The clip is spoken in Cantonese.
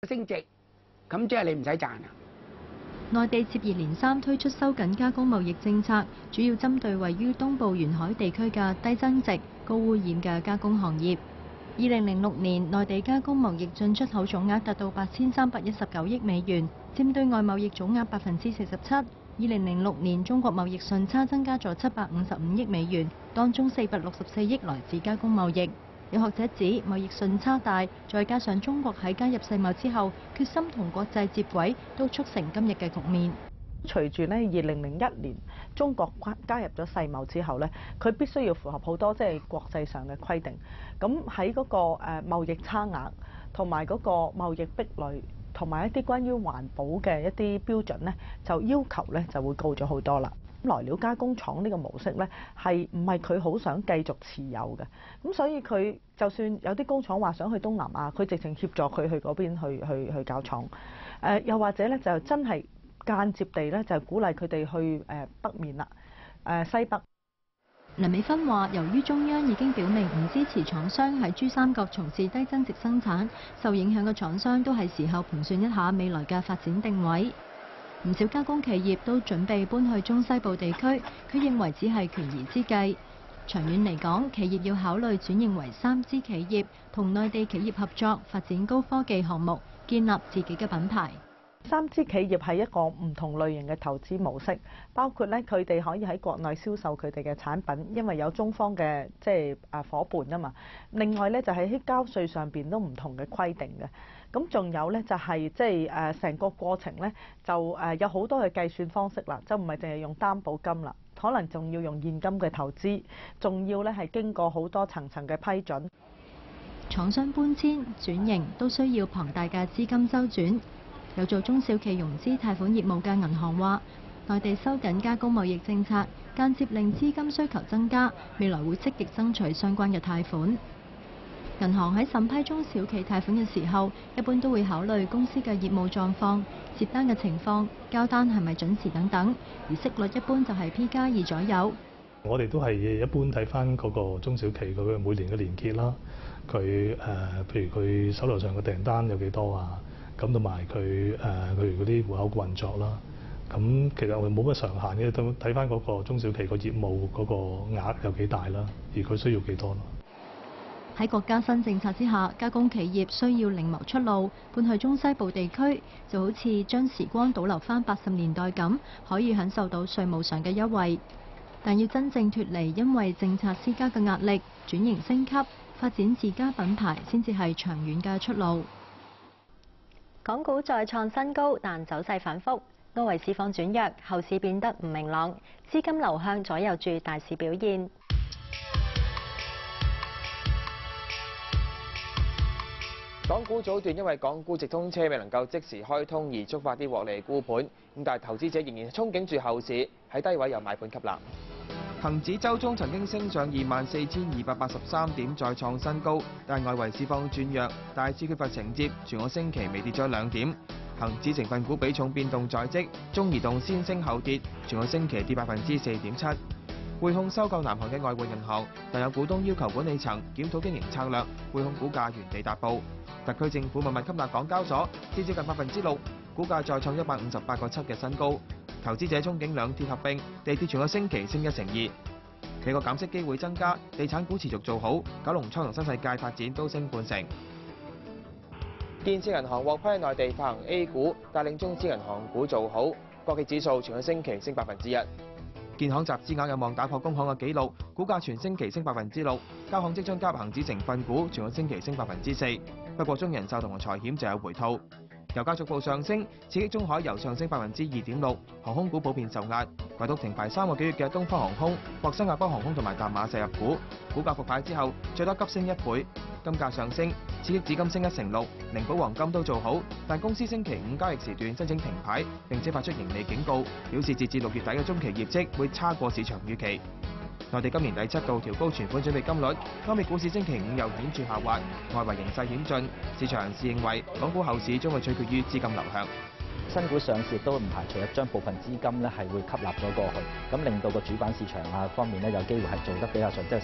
升值，咁即係你唔使賺啦。內地接二連三推出收緊加工貿易政策，主要針對位於東部沿海地區嘅低增值、高污染嘅加工行業。2006年，內地加工貿易進出口總額達到8319億美元，佔對外貿易總額47%。2006年，中國貿易順差增加咗755億美元，當中464億來自加工貿易。有學者指，貿易順差大，再加上中國喺加入世貿之後，決心同國際接軌，都促成今日嘅局面。隨住咧2001年中國加入咗世貿之後咧，佢必須要符合好多即係國際上嘅規定。咁喺嗰個貿易差額同埋嗰個貿易壁壘同埋一啲關於環保嘅一啲標準咧，就要求咧就會高咗好多啦。來料加工廠呢個模式咧，係唔係佢好想繼續持有嘅？咁所以佢就算有啲工廠話想去東南亞，佢直情協助佢去嗰邊去搞廠。又或者咧就真係間接地咧就鼓勵佢哋去北面啦，西北。梁美芬話：由於中央已經表明唔支持廠商喺珠三角從事低增值生產，受影響嘅廠商都係時候盤算一下未來嘅發展定位。唔少加工企業都準備搬去中西部地區，佢認為只係權宜之計。長遠嚟講，企業要考慮轉型為3G企業，同內地企業合作發展高科技項目，建立自己嘅品牌。3G 企業係一個唔同類型嘅投資模式，包括咧佢哋可以喺國內銷售佢哋嘅產品，因為有中方嘅即係夥伴啊嘛。另外咧就係喺交稅上邊都唔同嘅規定嘅。咁仲有咧就係即係成個過程咧就有好多嘅計算方式啦，就唔係淨係用擔保金啦，可能仲要用現金嘅投資，仲要咧係經過好多層層嘅批准。廠商搬遷轉型都需要龐大嘅資金周轉。有做中小企融資貸款業務嘅銀行話，內地收緊加工貿易政策，間接令資金需求增加，未來會積極爭取相關嘅貸款。銀行喺審批中小企貸款嘅時候，一般都會考慮公司嘅業務狀況、接單嘅情況、交單係咪準時等等，而息率一般就係 P+2 左右。我哋都係一般睇翻嗰個中小企佢每年嘅年結啦，佢譬如佢手頭上嘅訂單有幾多啊？咁同埋佢譬如嗰啲戶口運作啦，咁其實我哋冇乜上限嘅，都睇翻嗰個中小企個業務嗰個額有幾大啦，而佢需要幾多咯。喺國家新政策之下，加工企業需要另謀出路，搬去中西部地區，就好似將時光倒流翻80年代咁，可以享受到稅務上嘅優惠。但要真正脫離因為政策施加嘅壓力，轉型升級，發展自家品牌，先至係長遠嘅出路。港股再創新高，但走勢反覆，外圍市況轉弱，後市變得唔明朗，資金流向左右住大市表現。港股早段因為港股直通車未能夠即時開通而觸發啲獲利沽盤，咁但係投資者仍然憧憬住後市，喺低位有買盤吸納。恒指週中曾經升上24,283點，再創新高，但外圍市況轉弱，大市缺乏承接，全個星期微跌咗2點。恒指成分股比重變動在即，中移動先升後跌，全個星期跌4.7%。匯控收購南韓嘅外匯銀行，但有股東要求管理層檢討經營策略，匯控股價原地踏步。特區政府默默吸納港交所，跌至近6%，股價再創158.7嘅新高。投資者憧憬兩鐵合併，地鐵全個星期升1.2%。企個減息機會增加，地產股持續做好，九龍倉同新世界發展都升半成。建設銀行獲批內地發行 A 股，帶領中資銀行股做好，國企指數全個星期升1%。建行集資額有望打破工行嘅紀錄，股價全星期升6%。交行即將加入恒指成分股，全個星期升4%。不過中人壽同埋財險就有回吐。油價逐步上升，刺激中海油上升2.6%，航空股普遍受壓。唯獨停牌3個幾月嘅東方航空、獲新加坡航空同埋淡馬錫入股，股價復牌之後最多急升1倍。金價上升，刺激紫金升1.6%，寧寶黃金都做好，但公司星期5交易時段申請停牌，並且發出盈利警告，表示截至6月底嘅中期業績會差過市場預期。內地今年第7度調高存款準備金率，歐美股市星期5又顯著下滑，外圍形勢險峻，市場人士認為港股後市將會取決於資金流向。新股上市都唔排除將部分資金咧係會吸納咗過去，咁令到個主板市場啊方面咧有機會係做得比較上即係